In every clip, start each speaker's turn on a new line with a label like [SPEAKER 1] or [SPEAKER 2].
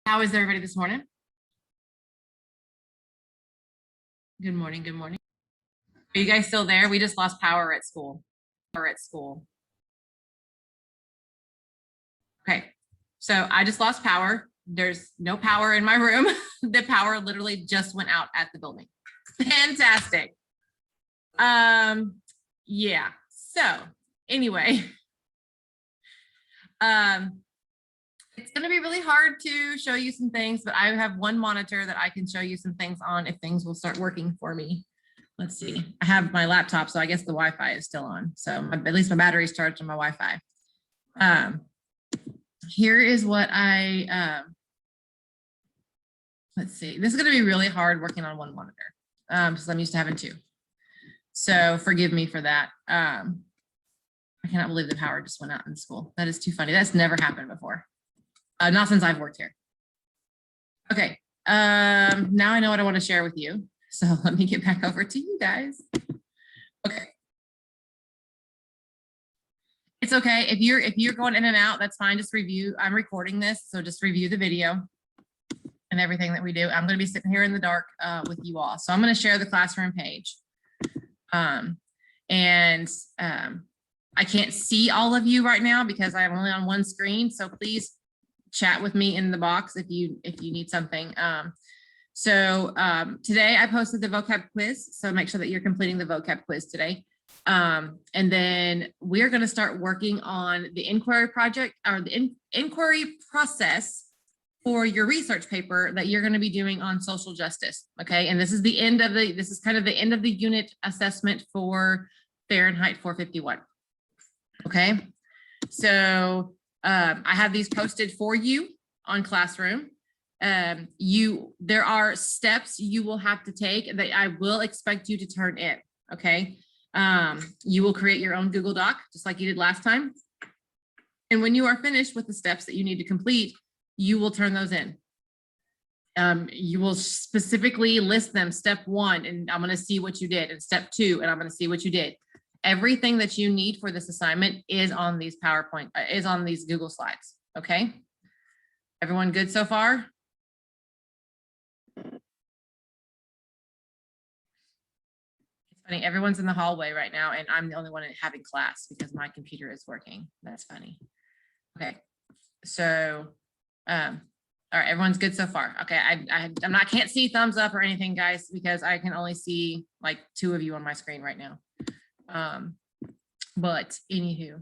[SPEAKER 1] How is everybody this morning? Good morning. Good morning. Are you guys still there? We just lost power at school. Okay. So I just lost power. There's no power in my room. The power literally just went out at the building. Fantastic. Yeah. So anyway, it's going to be really hard to show you some things, but I have one monitor that I can show you some things on if things will start working for me. Let's see. I have my laptop, so I guess the Wi-Fi is still on. So at least my battery's charged on my Wi-Fi. Here is what let's see. This is going to be really hard working on one monitor because I'm used to having two. So forgive me for that. I cannot believe the power just went out in school. That is too funny. That's never happened before. Not since I've worked here. Okay. Now I know what I want to share with you. So let me get back over to you guys. Okay. It's okay. If you're going in and out, that's fine. Just review. I'm recording this, so just review the video and everything that we do. I'm going to be sitting here in the dark with you all. So I'm going to share the classroom page. I can't see all of you right now because I'm only on one screen. So please chat with me in the box if you need something. Today I posted the vocab quiz. So make sure that you're completing the vocab quiz today. And then we're going to start working on the inquiry project or the inquiry process for your research paper that you're going to be doing on social justice. Okay. And this is the end of this is kind of the end of the unit assessment for Fahrenheit 451. Okay. So I have these posted for you on Classroom. There are steps you will have to take that I will expect you to turn in. Okay. You will create your own Google Doc, just like you did last time. And when you are finished with the steps that you need to complete, you will turn those in. You will specifically list them, step 1, and I'm going to see what you did, and step 2, and I'm going to see what you did. Everything that you need for this assignment is on these PowerPoint, is on these Google Slides. Okay. Everyone good so far? Funny, everyone's in the hallway right now and I'm the only one having class because my computer is working. That's funny. Okay, so all right, everyone's good so far. Okay, can't see thumbs up or anything, guys, because I can only see like 2 of you on my screen right now. But anywho,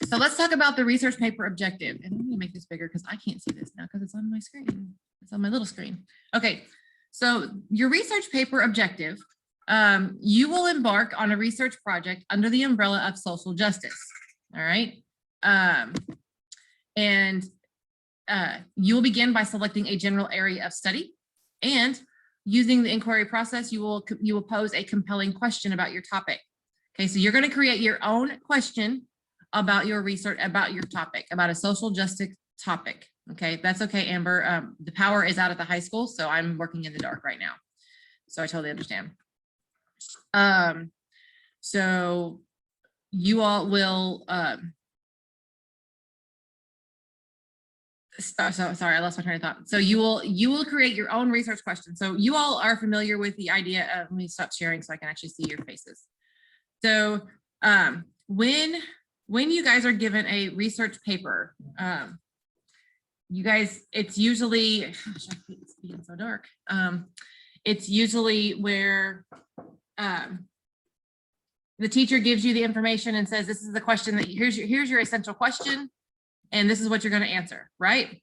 [SPEAKER 1] so let's talk about the research paper objective. And I'm gonna make this bigger because I can't see this now because it's on my screen. It's on my little screen. Okay. So your research paper objective, you will embark on a research project under the umbrella of social justice. All right. You will begin by selecting a general area of study, and using the inquiry process, you will pose a compelling question about your topic. Okay. So you're going to create your own question about your research, about your topic, about a social justice topic. Okay, that's okay, Amber. The power is out at the high school, so I'm working in the dark right now. So I totally understand. So you all will, sorry, I lost my train of thought. So you will create your own research question. So you all are familiar with the idea of, let me stop sharing so I can actually see your faces. So when you guys are given a research paper, you guys, it's usually, gosh, it's being so dark. It's usually where the teacher gives you the information and says, this is the question that here's your essential question, and this is what you're going to answer, right?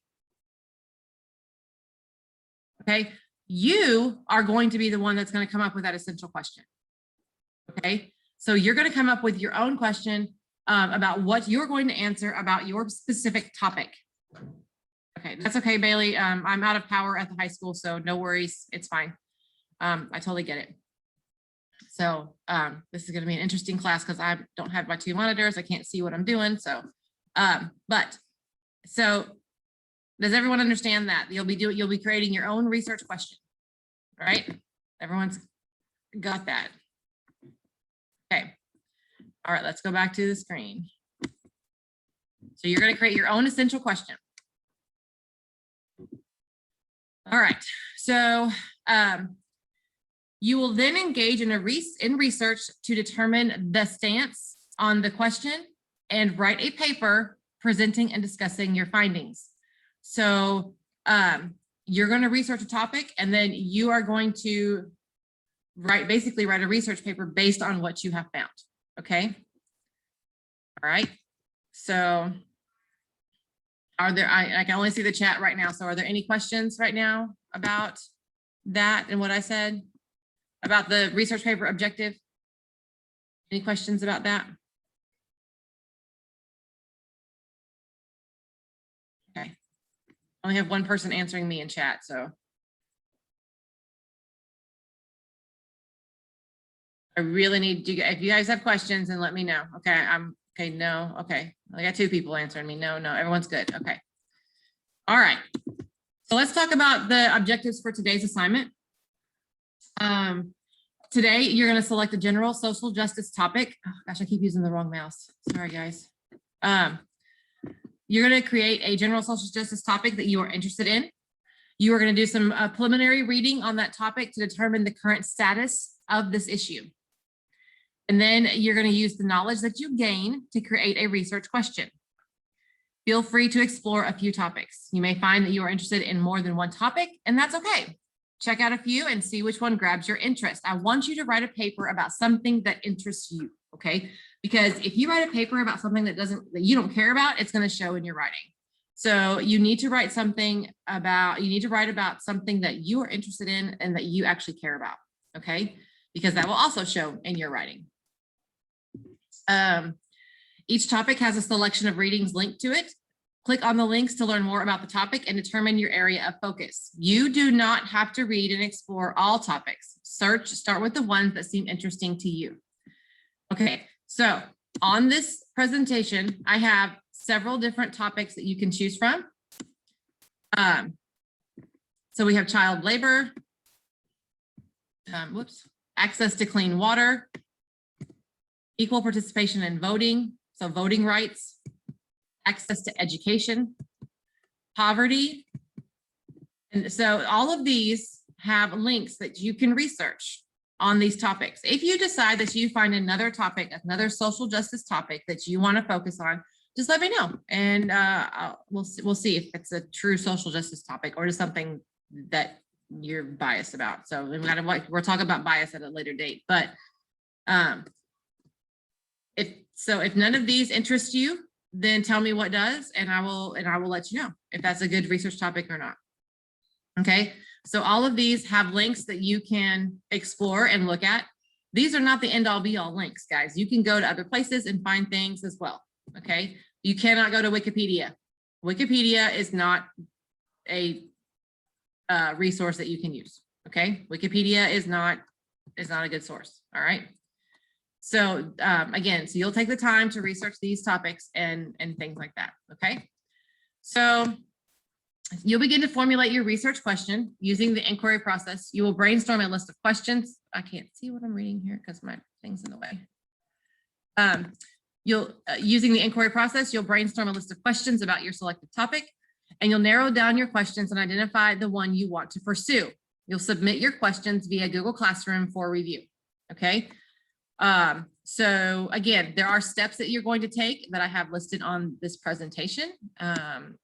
[SPEAKER 1] Okay, you are going to be the one that's going to come up with that essential question. Okay, so you're going to come up with your own question about what you're going to answer about your specific topic. Okay, that's okay, Bailey. I'm out of power at the high school, so no worries. It's fine. I totally get it. So this is going to be an interesting class because I don't have my 2 monitors. I can't see what I'm doing. So, so does everyone understand that you'll be creating your own research question, right? Everyone's got that. Okay. All right, let's go back to the screen. So you're going to create your own essential question. All right, so you will then engage in research to determine the stance on the question and write a paper presenting and discussing your findings. So you're going to research a topic, and then you are going to basically write a research paper based on what you have found. Okay. All right. So are there, I can only see the chat right now. So are there any questions right now about that and what I said about the research paper objective? Any questions about that? Okay. I only have one person answering me in chat, so. I really need to, if you guys have questions, then let me know. Okay, okay, no, okay. I got 2 people answering me. No, everyone's good. Okay. All right. So let's talk about the objectives for today's assignment. Today, you're going to select a general social justice topic. Oh, gosh, I keep using the wrong mouse. Sorry, guys. You're going to create a general social justice topic that you are interested in. You are going to do some preliminary reading on that topic to determine the current status of this issue. And then you're going to use the knowledge that you gain to create a research question. Feel free to explore a few topics. You may find that you are interested in more than one topic, and that's okay. Check out a few and see which one grabs your interest. I want you to write a paper about something that interests you, okay? Because if you write a paper about something that you don't care about, it's going to show in your writing. So you need to write about something that you are interested in and that you actually care about, okay? Because that will also show in your writing. Each topic has a selection of readings linked to it. Click on the links to learn more about the topic and determine your area of focus. You do not have to read and explore all topics. Start with the ones that seem interesting to you. Okay, so on this presentation, I have several different topics that you can choose from. So we have child labor, access to clean water, equal participation in voting, so voting rights, access to education, poverty. And so all of these have links that you can research on these topics. If you decide that you find another topic, another social justice topic that you want to focus on, just let me know, and we'll see if it's a true social justice topic or just something that you're biased about. So we're talking about bias at a later date, but if none of these interest you, then tell me what does, and I will let you know if that's a good research topic or not. Okay, so all of these have links that you can explore and look at. These are not the end all be all links, guys. You can go to other places and find things as well. Okay, you cannot go to Wikipedia. Wikipedia is not a resource that you can use. Okay, Wikipedia is not a good source. All right. So again, so you'll take the time to research these topics and things like that. Okay. So you'll begin to formulate your research question using the inquiry process. You will brainstorm a list of questions. I can't see what I'm reading here because my thing's in the way. Using the inquiry process, you'll brainstorm a list of questions about your selected topic, and you'll narrow down your questions and identify the one you want to pursue. You'll submit your questions via Google Classroom for review. Okay. So again, there are steps that you're going to take that I have listed on this presentation.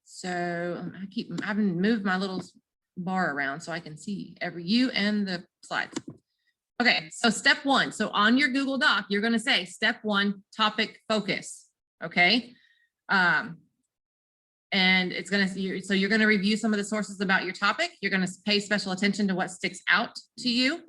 [SPEAKER 1] So I haven't moved my little bar around so I can see you and the slides. Okay, so step 1. So on your Google Doc, you're going to say step 1, topic focus. Okay. And it's going to, so you're going to review some of the sources about your topic. You're going to pay special attention to what sticks out to you.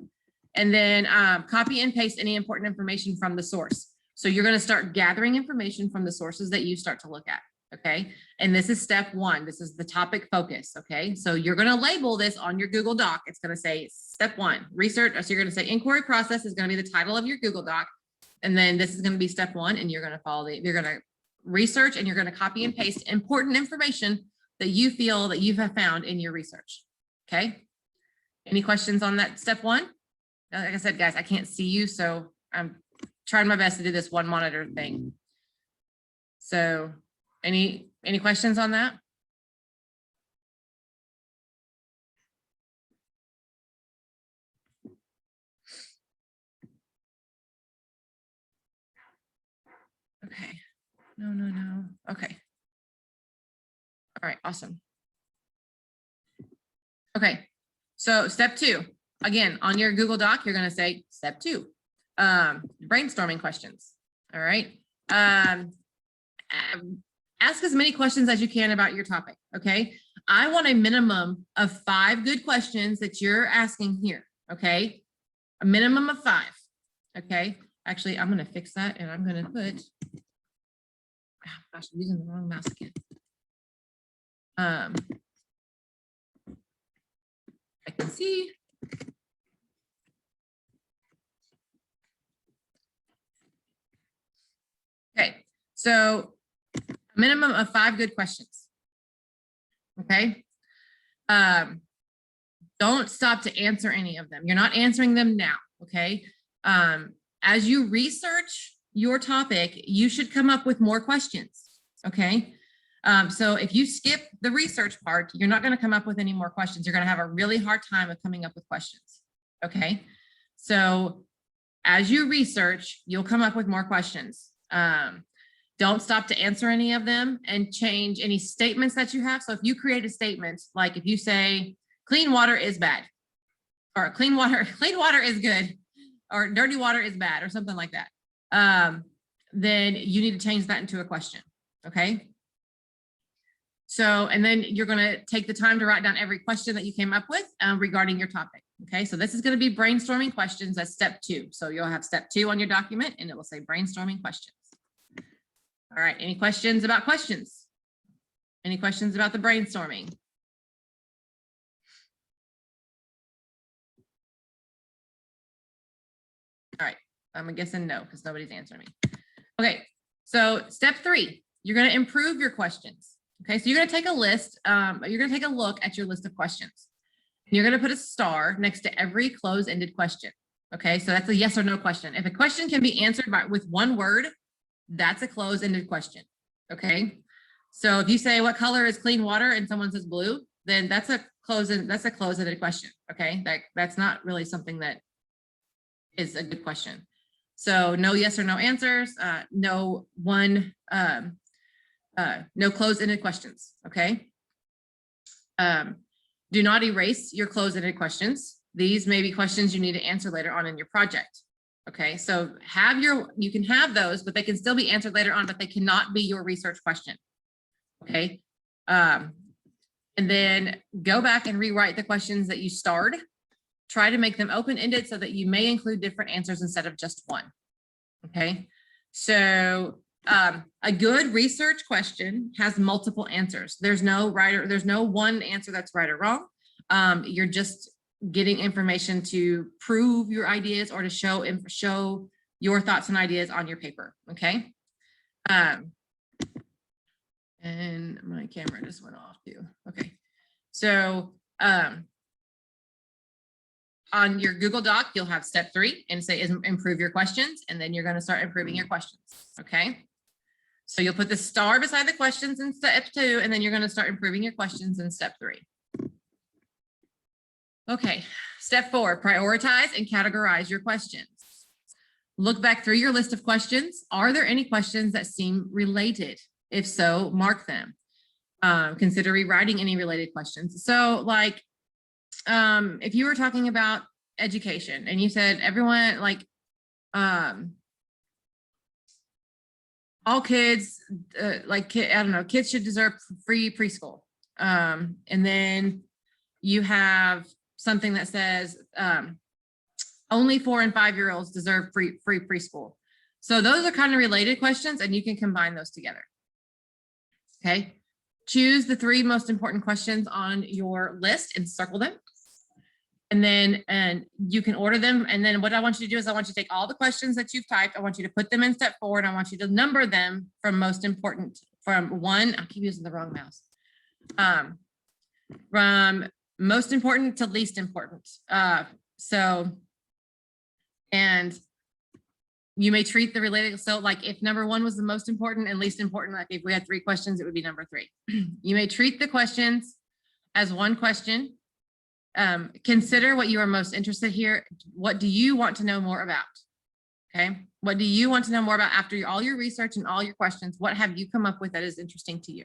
[SPEAKER 1] And then copy and paste any important information from the source. So you're going to start gathering information from the sources that you start to look at. Okay. And this is step 1. This is the topic focus. Okay. So you're going to label this on your Google Doc. It's going to say step 1, research. So you're going to say inquiry process is going to be the title of your Google Doc. And then this is going to be step 1. And you're going to you're going to research and you're going to copy and paste important information that you feel that you have found in your research. Okay. Any questions on that step 1? Like I said, guys, I can't see you, so I'm trying my best to do this one monitor thing. So any questions on that? Okay. No. Okay. All right, awesome. Okay, so step 2, again, on your Google Doc, you're gonna say step 2, brainstorming questions. All right. Ask as many questions as you can about your topic. Okay. I want a minimum of 5 good questions that you're asking here. Okay. A minimum of 5. Okay. Actually, I'm going to fix that and I'm going to put, gosh, I'm using the wrong mouse again. I can see. Okay. So a minimum of 5 good questions. Okay. Don't stop to answer any of them. You're not answering them now. Okay. As you research your topic, you should come up with more questions. Okay. So if you skip the research part, you're not going to come up with any more questions. You're going to have a really hard time of coming up with questions. Okay. So as you research, you'll come up with more questions. Don't stop to answer any of them and change any statements that you have. So if you create a statement, like if you say clean water is bad, or clean water is good, or dirty water is bad, or something like that, then you need to change that into a question. Okay. So, and then you're going to take the time to write down every question that you came up with regarding your topic. Okay. So this is going to be brainstorming questions. That's step 2. So you'll have step 2 on your document and it will say brainstorming questions. All right. Any questions about questions? Any questions about the brainstorming? All right. I'm guessing no, because nobody's answering me. Okay. So step 3, you're going to improve your questions. Okay. So you're going to take a list. You're going to take a look at your list of questions. And you're going to put a star next to every close-ended question. Okay. So that's a yes or no question. If a question can be answered with one word, that's a close-ended question. Okay. So if you say what color is clean water and someone says blue, then that's a close-ended question. Okay. That's not really something that is a good question. So no yes or no answers, no closed-ended questions. Okay. Do not erase your closed-ended questions. These may be questions you need to answer later on in your project. Okay, so you can have those, but they can still be answered later on, but they cannot be your research question. Okay. And then go back and rewrite the questions that you starred. Try to make them open-ended so that you may include different answers instead of just one. Okay. So a good research question has multiple answers. There's no one answer that's right or wrong. You're just getting information to prove your ideas or to show your thoughts and ideas on your paper. Okay. And my camera just went off too. Okay. So on your Google Doc, you'll have step 3 and say improve your questions. And then you're going to start improving your questions. Okay. So you'll put the star beside the questions in step 2, and then you're going to start improving your questions in step 3. Okay. Step 4, prioritize and categorize your questions. Look back through your list of questions. Are there any questions that seem related? If so, mark them. Consider rewriting any related questions. So like, if you were talking about education and you said everyone like, all kids, I don't know, kids should deserve free preschool. And then you have something that says only 4- and 5-year-olds deserve free preschool. So those are kind of related questions and you can combine those together. Okay. Choose the 3 most important questions on your list and circle them. And then you can order them. And then what I want you to do is I want you to take all the questions that you've typed. I want you to put them in step 4 and I want you to number them from most important, from 1, I keep using the wrong mouse. From most important to least important. And you may treat the related, so like if number 1 was the most important and least important, like if we had 3 questions, it would be number 3. You may treat the questions as one question. Consider what you are most interested here. What do you want to know more about? Okay. What do you want to know more about after all your research and all your questions? What have you come up with that is interesting to you?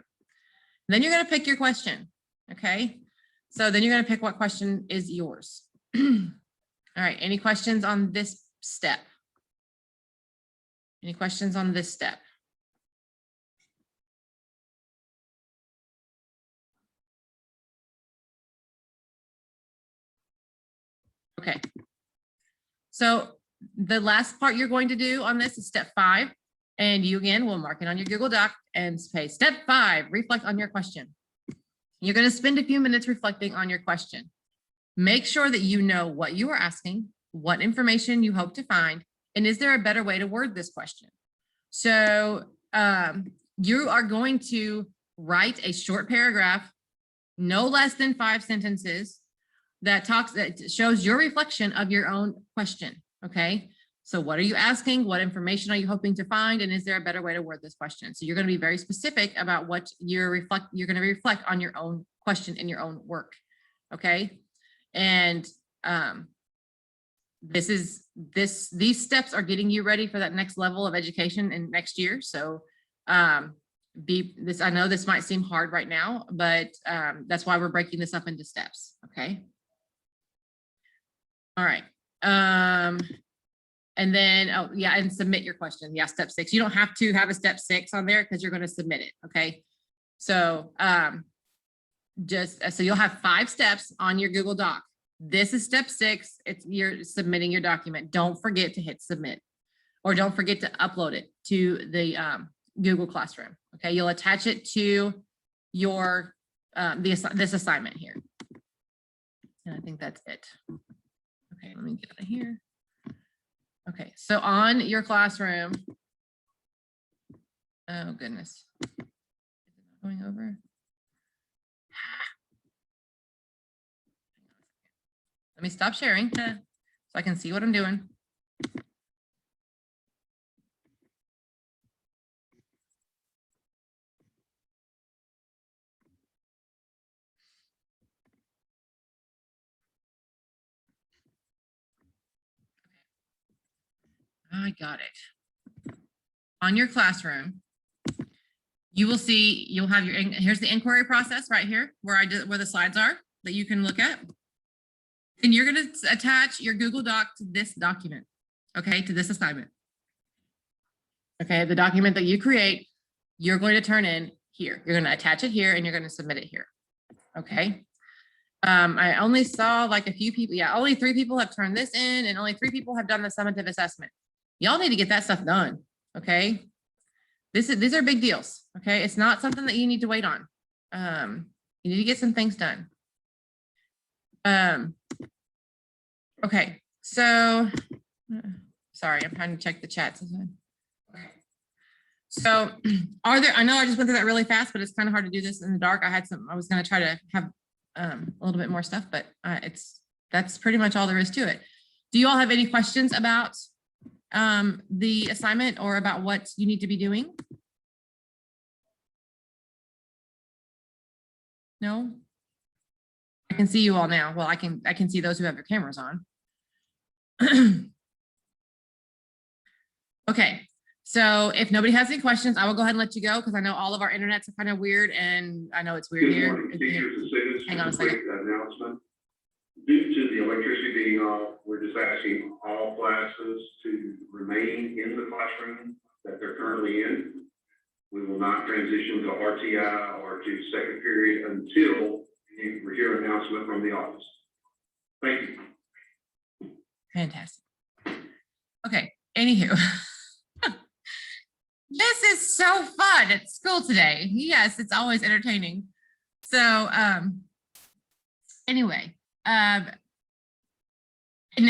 [SPEAKER 1] Then you're going to pick your question. Okay. So then you're going to pick what question is yours. All right. Any questions on this step? Any questions on this step? Okay. So the last part you're going to do on this is step 5. And you again will mark it on your Google Doc and say step 5, reflect on your question. You're going to spend a few minutes reflecting on your question. Make sure that you know what you are asking, what information you hope to find, and is there a better way to word this question? So you are going to write a short paragraph, no less than 5 sentences, that shows your reflection of your own question. Okay. So what are you asking? What information are you hoping to find? And is there a better way to word this question? So you're going to be very specific about what you're going to reflect on your own question in your own work. Okay. And these steps are getting you ready for that next level of education in next year. So I know this might seem hard right now, but that's why we're breaking this up into steps. Okay. All right. And then, oh yeah, and submit your question. Yeah, step 6. You don't have to have a step 6 on there because you're going to submit it. Okay. So so you'll have 5 steps on your Google Doc. This is step 6. You're submitting your document. Don't forget to hit submit, or don't forget to upload it to the Google Classroom. Okay. You'll attach it to your this assignment here. And I think that's it. Okay, let me get out of here. Okay, so on your classroom, oh goodness, is it not going over? Let me stop sharing so I can see what I'm doing. I got it. On your classroom, you will see, you'll have your, here's the inquiry process right here where the slides are that you can look at. And you're going to attach your Google Doc to this document, okay, to this assignment. Okay, the document that you create, you're going to turn in here. You're going to attach it here and you're going to submit it here. Okay. I only saw like a few people. Yeah, only 3 people have turned this in and only 3 people have done the summative assessment. Y'all need to get that stuff done. Okay. These are big deals. Okay. It's not something that you need to wait on. You need to get some things done. Okay. So sorry, I'm trying to check the chat. Okay. So I know I just went through that really fast, but it's kind of hard to do this in the dark. I was going to try to have a little bit more stuff, but that's pretty much all there is to it. Do you all have any questions about the assignment or about what you need to be doing? No? I can see you all now. Well, I can see those who have their cameras on. Okay. So if nobody has any questions, I will go ahead and let you go because I know all of our internets are kind of weird and I know it's weird here. Hang on a second.
[SPEAKER 2] Announcement. Due to the electricity being off, we're just asking all classes to remain in the classroom that they're currently in. We will not transition to RTI or to second period until you hear an announcement from the office. Thank you.
[SPEAKER 1] Fantastic. Okay. Anywho. This is so fun at school today. Yes, it's always entertaining. So anyway, no. See,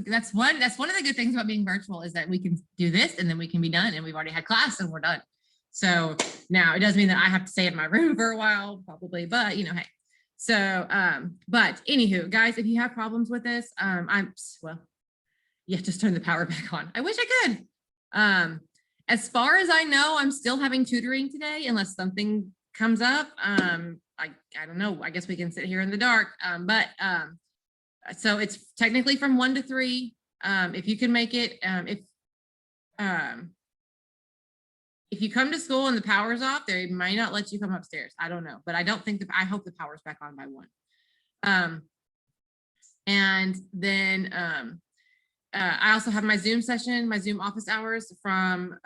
[SPEAKER 1] that's one of the good things about being virtual is that we can do this and then we can be done and we've already had class and we're done. So now it doesn't mean that I have to stay in my room for a while, probably, but you know, hey. So but anywho, guys, if you have problems with this, yeah, just turn the power back on. I wish I could. As far as I know, I'm still having tutoring today unless something comes up. I don't know. I guess we can sit here in the dark. So it's technically from 1 to 3. If you can make it, if you come to school and the power's off, they might not let you come upstairs. I don't know, but I don't think that, I hope the power's back on by 1. And then I also have my Zoom session, my Zoom office hours from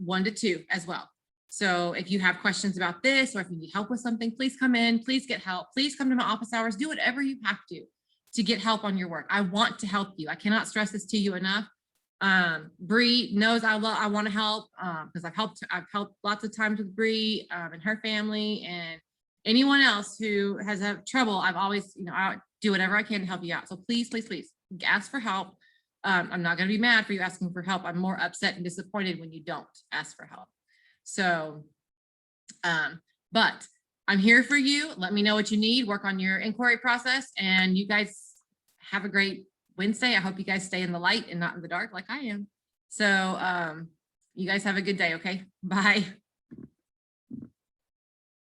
[SPEAKER 1] 1 to 2 as well. So if you have questions about this, or if you need help with something, please come in, please get help. Please come to my office hours, do whatever you have to get help on your work. I want to help you. I cannot stress this to you enough. Bree knows I want to help because I've helped lots of times with Bree and her family, and anyone else who has had trouble. I've always, I do whatever I can to help you out. So please, please, please ask for help. I'm not going to be mad for you asking for help. I'm more upset and disappointed when you don't ask for help. So, but I'm here for you. Let me know what you need, work on your inquiry process, and you guys have a great Wednesday. I hope you guys stay in the light and not in the dark like I am. So, you guys have a good day. Okay. Bye.